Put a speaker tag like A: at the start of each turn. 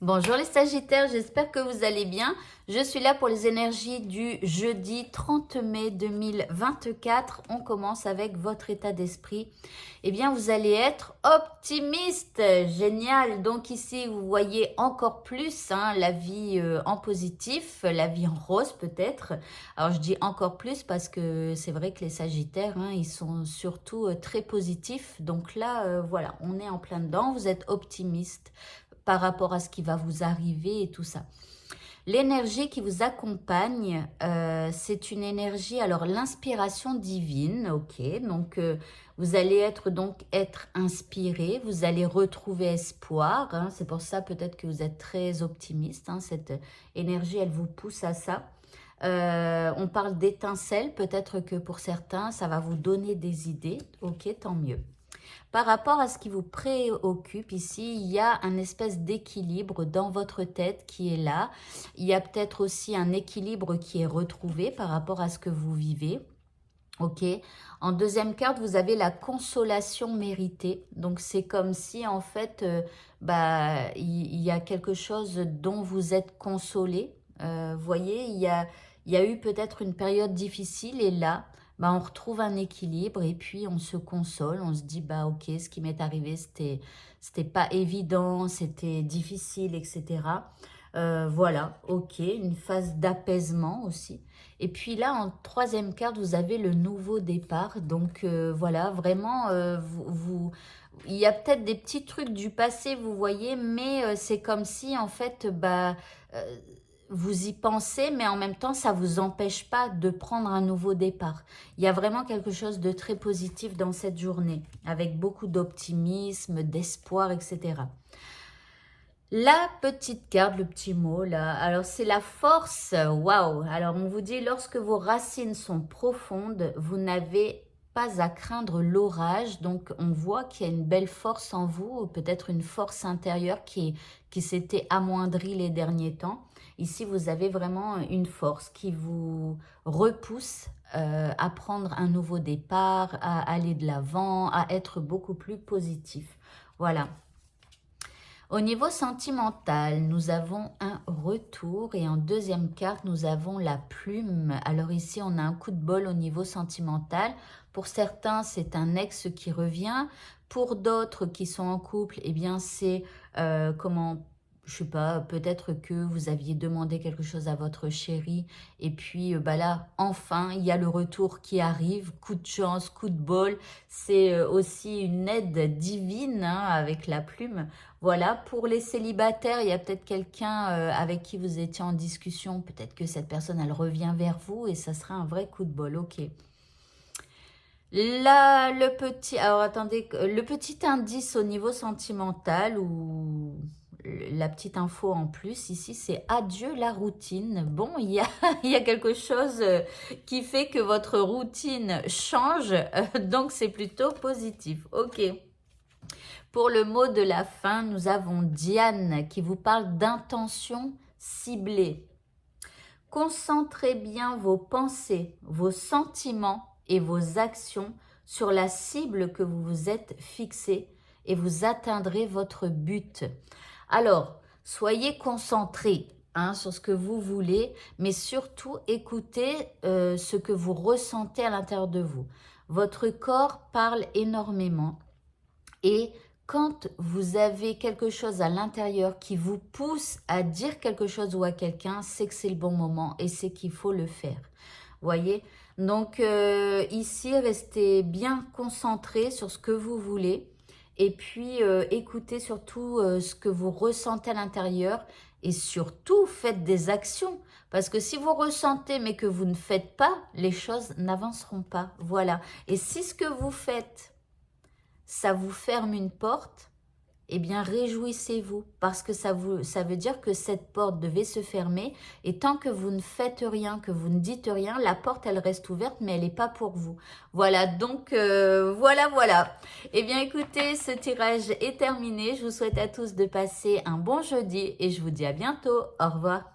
A: Bonjour les Sagittaires, j'espère que vous allez bien. Je suis là pour les énergies du jeudi 30 mai 2024. On commence avec votre état d'esprit. Eh bien, vous allez être optimiste. Génial. Donc ici, vous voyez encore plus la vie en positif, la vie en rose peut-être. Alors, je dis encore plus parce que c'est vrai que les Sagittaires, ils sont surtout très positifs. Donc là, voilà, on est en plein dedans. Vous êtes optimiste par rapport à ce qui va vous arriver et tout ça. L'énergie qui vous accompagne, c'est une énergie, alors l'inspiration divine, ok, donc vous allez être inspiré, vous allez retrouver espoir, c'est pour ça peut-être que vous êtes très optimiste, cette énergie elle vous pousse à ça. On parle d'étincelles, peut-être que pour certains ça va vous donner des idées, ok, tant mieux. Par rapport à ce qui vous préoccupe ici, il y a un espèce d'équilibre dans votre tête qui est là. Il y a peut-être aussi un équilibre qui est retrouvé par rapport à ce que vous vivez. Ok. En deuxième carte, vous avez la consolation méritée. Donc, c'est comme si, en fait, il y a quelque chose dont vous êtes consolé. Vous voyez, il y a eu peut-être une période difficile et là, on retrouve un équilibre et puis on se console. On se dit, ok, ce qui m'est arrivé, c'était pas évident, c'était difficile, etc. Voilà, ok, une phase d'apaisement aussi. Et puis là, en troisième carte, vous avez le nouveau départ. Donc voilà, vraiment, il y a peut-être des petits trucs du passé, vous voyez, mais c'est comme si, en fait, euh, vous y pensez, mais en même temps, ça ne vous empêche pas de prendre un nouveau départ. Il y a vraiment quelque chose de très positif dans cette journée, avec beaucoup d'optimisme, d'espoir, etc. La petite carte, le petit mot là, alors c'est la force, waouh. Alors on vous dit, lorsque vos racines sont profondes, vous n'avez pas à craindre l'orage. Donc on voit qu'il y a une belle force en vous, peut-être une force intérieure qui s'était amoindrie les derniers temps. Ici vous avez vraiment une force qui vous repousse à prendre un nouveau départ, à aller de l'avant, à être beaucoup plus positif. Voilà. Au niveau sentimental, nous avons un retour et en deuxième carte, nous avons la plume. Alors ici, on a un coup de bol au niveau sentimental. Pour certains, c'est un ex qui revient. Pour d'autres qui sont en couple, eh bien, c'est je sais pas, peut-être que vous aviez demandé quelque chose à votre chéri et puis là, enfin, il y a le retour qui arrive. Coup de chance, coup de bol. C'est aussi une aide divine avec la plume. Voilà, pour les célibataires, il y a peut-être quelqu'un avec qui vous étiez en discussion. Peut-être que cette personne, elle revient vers vous et ça sera un vrai coup de bol. Ok. Là, alors attendez, le petit indice au niveau sentimental ou la petite info en plus ici, c'est adieu la routine. Bon, il y a quelque chose qui fait que votre routine change, donc c'est plutôt positif. Ok. Pour le mot de la fin, nous avons Diane qui vous parle d'intention ciblée. Concentrez bien vos pensées, vos sentiments et vos actions sur la cible que vous vous êtes fixée et vous atteindrez votre but. Alors, soyez concentrés sur ce que vous voulez, mais surtout écoutez ce que vous ressentez à l'intérieur de vous. Votre corps parle énormément et quand vous avez quelque chose à l'intérieur qui vous pousse à dire quelque chose ou à quelqu'un, c'est que c'est le bon moment et c'est qu'il faut le faire. Voyez? Donc ici, restez bien concentré sur ce que vous voulez et puis écoutez surtout ce que vous ressentez à l'intérieur et surtout faites des actions. Parce que si vous ressentez mais que vous ne faites pas, les choses n'avanceront pas. Voilà. Et si ce que vous faites ça vous ferme une porte, eh bien réjouissez-vous parce que ça veut dire que cette porte devait se fermer et tant que vous ne faites rien, que vous ne dites rien, la porte elle reste ouverte mais elle n'est pas pour vous. Voilà, donc voilà. Eh bien écoutez, ce tirage est terminé. Je vous souhaite à tous de passer un bon jeudi et je vous dis à bientôt. Au revoir.